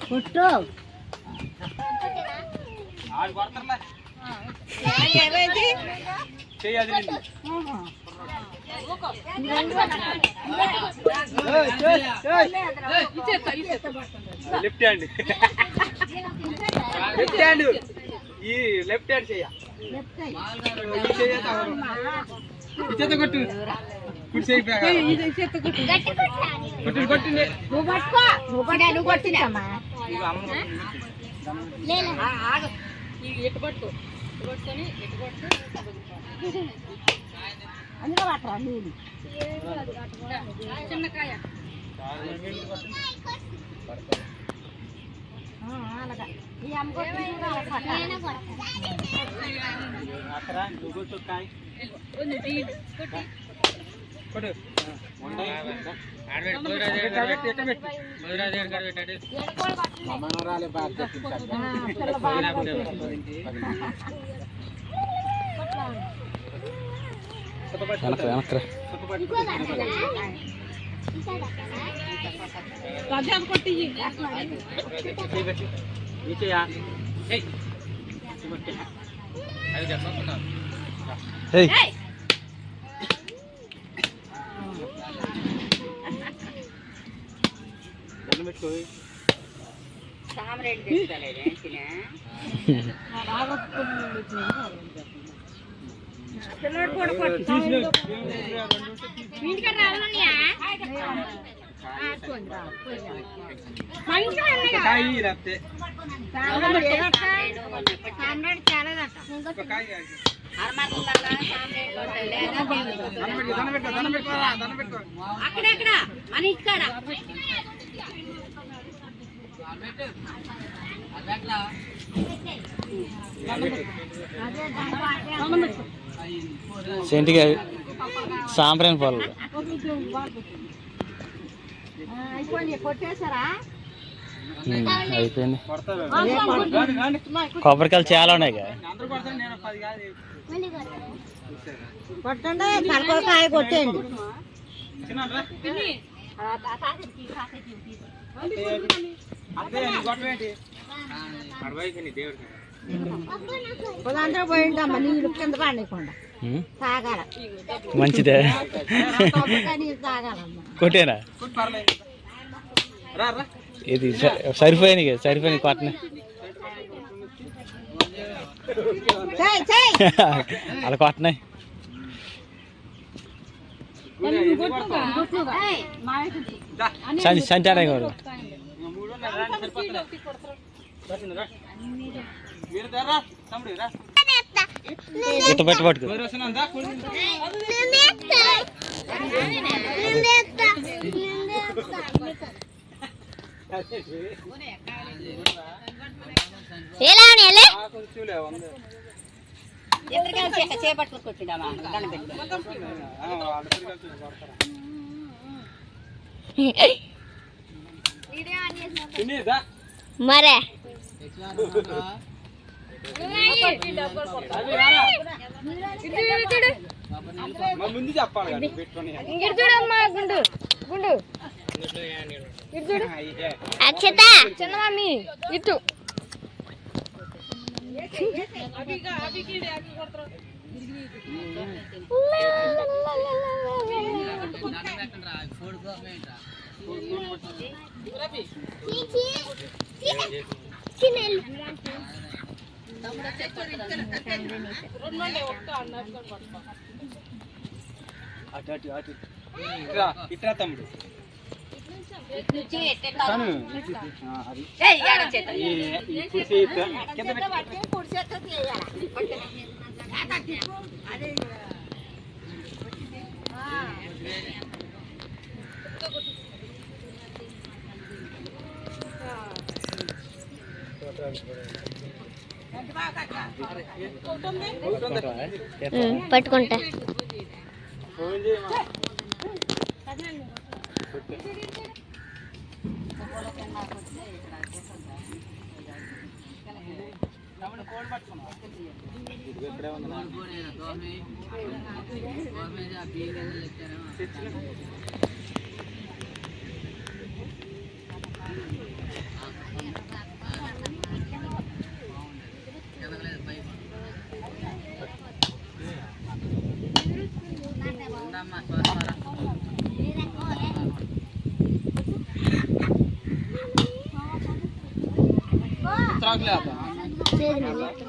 కొట్టు left hand left hand ఈ left hand చెయ్య కొట్టు చిన్నకాయ ఈ అమ్మ అక్కడెక్కడ మన ఇక్కడ సెంటికి సాంబ్రాన్ పాలు అయిపోయింది. కొబ్బరికాయలు చాలా ఉన్నాయి కదా కొట్టండి కరకాయ కొట్టండి అందరూ పోయిండమ్మా నీళ్ళు కింద పడకుండా తాగాల మంచిదే నీళ్ళు తాగాలమ్మా కొట్టేనా ఇది సరిపోయింది కదా సరిపోయింది కొట్టనే అలా కొట్టనాయి సంచారా ఇట్ట పట్టు పట్టుకు చేపట్టుకు కొట్టిండమ్మా మరే ముందు చెప్పాలి చూడమ్మా గుండు గుండు అక్షత చిన్న మమ్మీ ఇటు ఇట్రా తమ్ముడు పట్టుకుంటా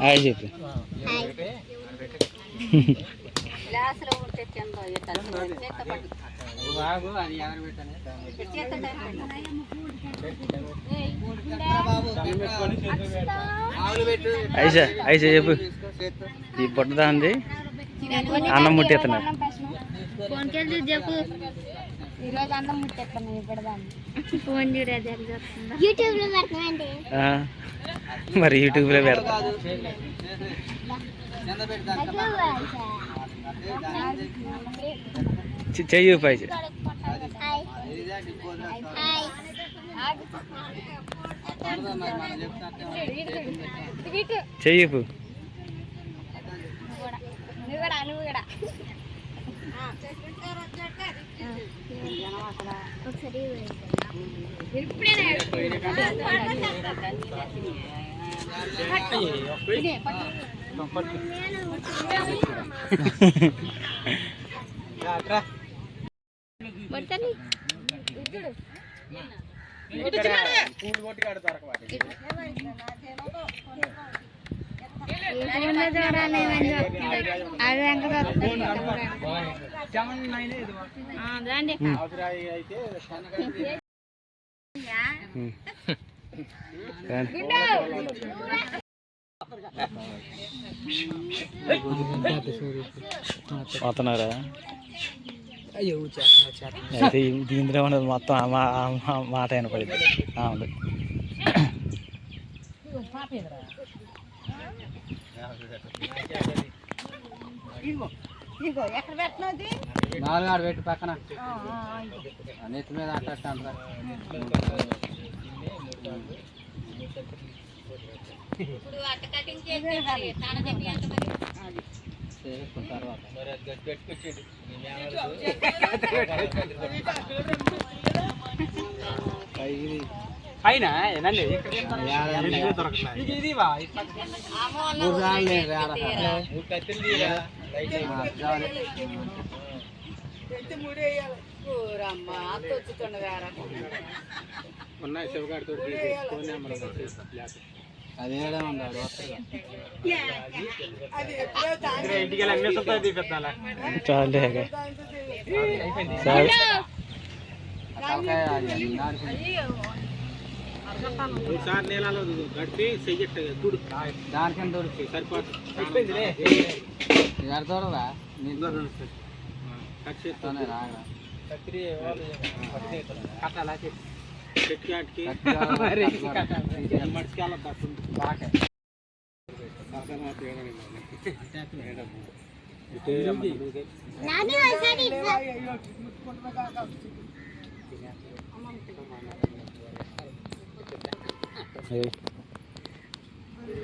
హాయ్ చెప్పు. ఐసా ఐసా చెప్పు. ఈ పొట్టదా ఉంది అన్నం ముట్టేస్తున్నారు. చెప్పు ఈరోజు అన్నం ముట్టేస్తాను పెడదాం. ఫోన్ చూడేది మరి యూట్యూబ్లో పెడతా. చెయ్యి పై చెయ్యపు. పోతున్నారా? అయితే దీంట్లో ఉండదు మొత్తం మాట వినపడింది. ఉంది నాలుగు ఆడు పెట్టి పక్కన నెత్తి మీద అట్ట అంటారు. పైన ఉన్నాయి శివగాడితో అదేడా ఉన్నాడు ఇంటికి అన్నీ వస్తుంది పెద్దాల చాలే సార్ నేలలో గడిపి చెయ్యట్టు తుడు దానికని తోడు సరిపోతుంది. తోడదా కట్టాలా చెట్టు కాటికి మడిచికెళ్ళద్దు బాగా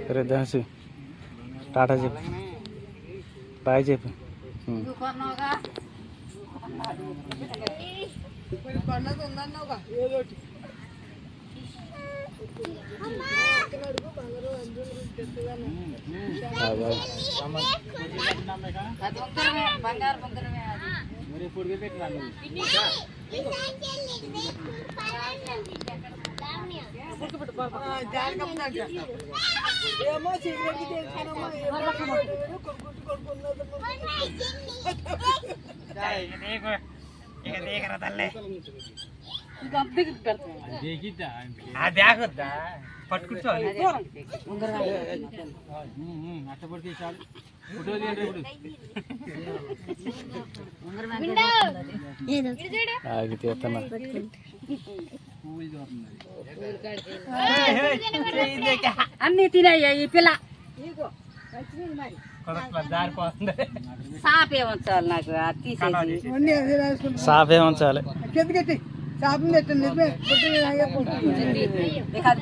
అరే దాసు టాటా చెప్పు, బాయ్ చెప్పు. మరి పొడిగా పెట్టినాను. అదేగొద్దా పట్టుకుంటావు అట్ట పడితే చాలు. ఫోటో ఆగి తీస్తున్నా. అన్ని తినయ్యా ఈ పిల్ల. సాపే ఉంచాలి నాకు సాఫే ఉంచాలి.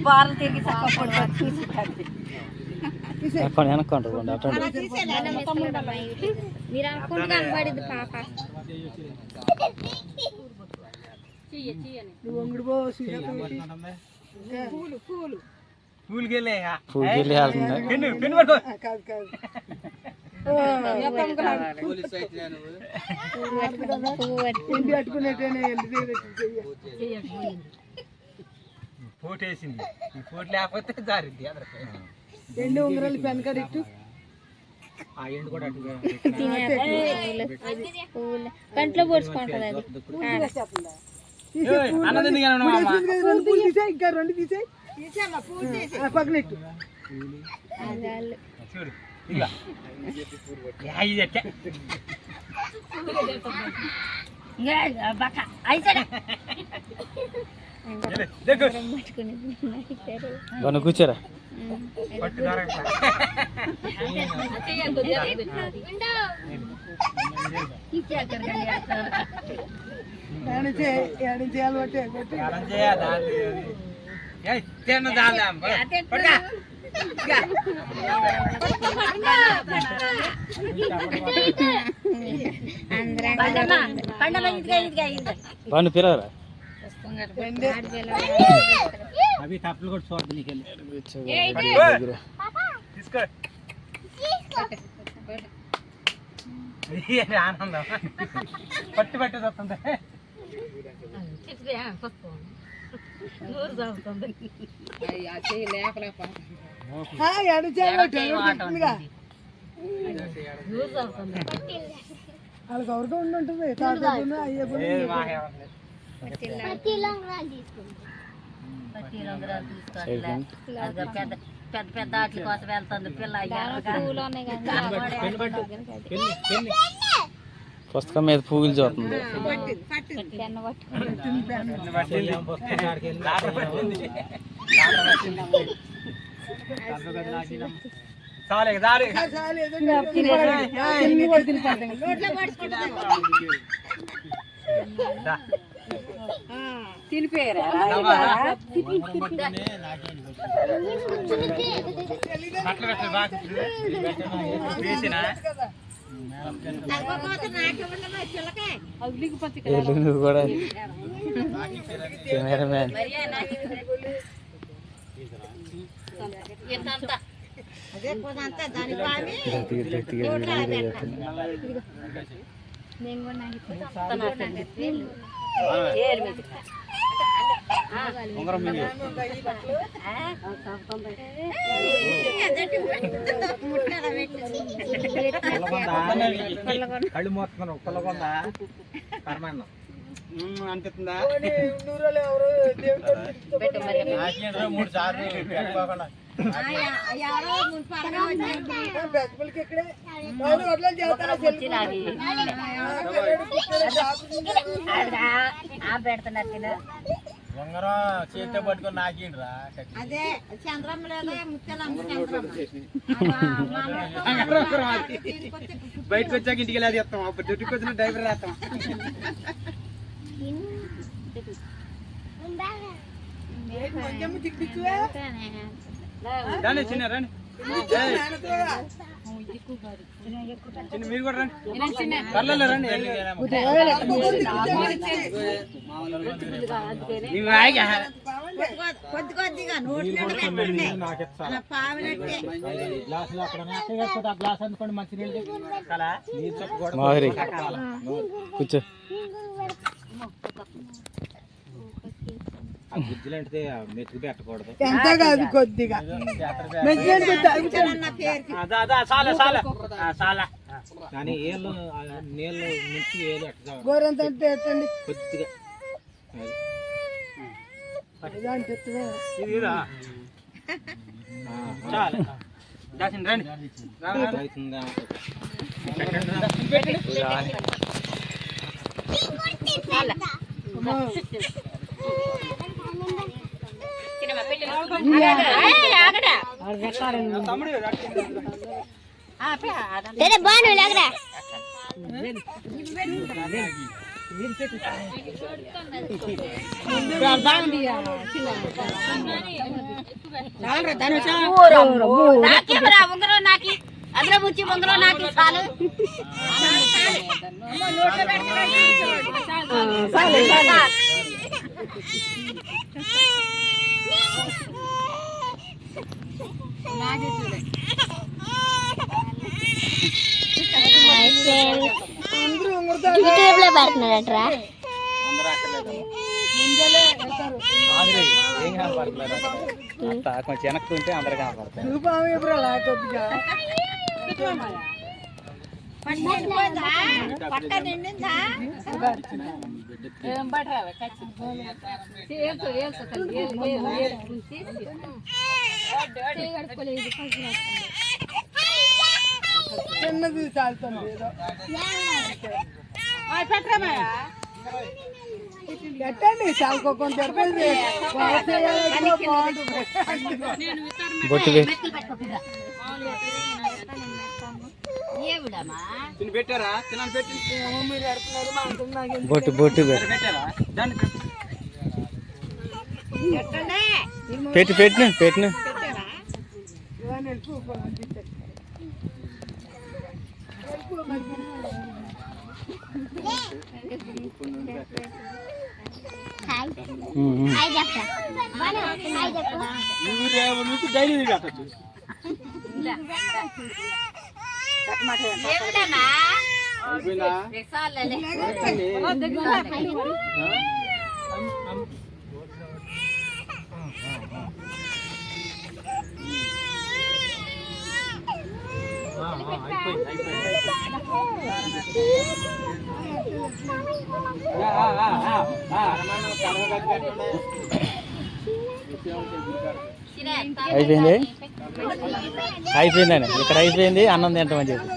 బారం తిరిగి వెనక్కుంటారు మీరు అనుకుంటే కనబడింది పాప. పూలకి వెళ్ళి పోటు వేసింది ఈ పోటు లేకపోతే జారింది ఎండు ఉంగరాలు పెన్ కార్డు ఇట్టు ఆ ఎండు కూడా అటు కంట్లో పోడ్చుకుంటది అది రెండు పూలు తీసే ఇంకా రెండు తీసే పక్కన ఇట్టు చూడు ఇలా ఇది ఎట్టే కూర్చోరా పిలవరా అవి తప్పులు కూడా చూడదు నీకు ఆనందం పట్టు పట్టేది వస్తుంది వాళ్ళకి ఎవరికో ఉండుంటుంది తాతయ్య అయ్యే పెద్ద పెద్ద ఆటల కోసం వెళ్తుంది పిల్ల పుస్తకం మీద పువ్వులు చూస్తుంది చాలే తినిపోయారా కూడా కెమెరామ్యాన్ కళ్ళు మోస్తున్నాను పొలకొంద పరమాన్నం అనిపిస్తుందా 3 సార్లు ఉంగరం చేతితో పట్టుకొని నాకిండ్రా అదే చంద్రమ్మ లేదా బయటకు వచ్చాక ఇంటికి వెళ్ళి చేస్తాం అప్పుడు డ్యూటీకి వచ్చిన డ్రైవర్ వేస్తాం రండి చిన్న రండి చిన్న మీరు కూడా రండి పర్లేదు రండి గ్లాస్ అందుకోండి మంచి నీళ్ళు కూర్చో గుజ్జులు అంటే మెతుకు పెట్టకూడదు ఎంత కాదు కొద్దిగా కానీ ఏళ్ళు నీళ్ళు నుంచి ఏళ్ళు గోరంత అంటే ఎట్టండి కొద్దిగా రండి అದ್ರ ಮುಚ್ಚಿ ಬಂದ್ರು ನಾಕಿ ಸಾಲು యూట్యూబ్ లో పెడుతున్నాడట్రా. ఏం కనపడలేదు కొంచెం వెనక్కి ఉంటే అందరు కనపడతాయి. చిన్నది చాలుతుంది పెట్టండి చాలుకోకుండా బొట్టు బొట్టు బొట్టు పెట్టు పెట్టిన పెట్టిన డైలీ అయిపోయింది అయిపోయిందండి ఇక్కడ అయిపోయింది అన్నం తింటామని చెప్పి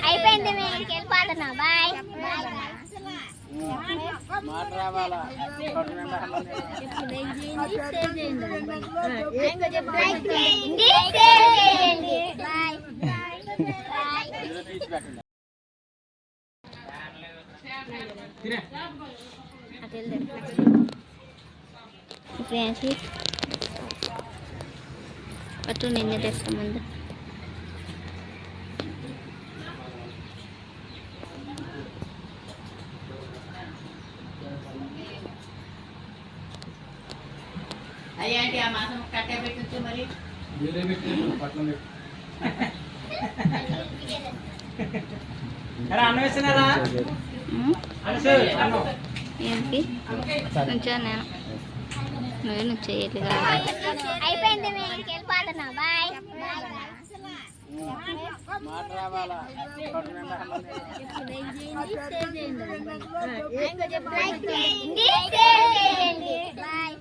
అయిపోయింది వెళ్ళిపోతున్నా బాయ్ ఫ్రెండ్స్ పట్టు నిన్నే తెస్తా ముందు అయ్యాంటి ఆ మాసం కట్టే పెట్టచ్చు మరి ఏంటి కొంచెం నేను నువ్వు చేయట్లేదు అయిపోయింది వెళ్ళిపోతున్నా బాయ్ బాయ్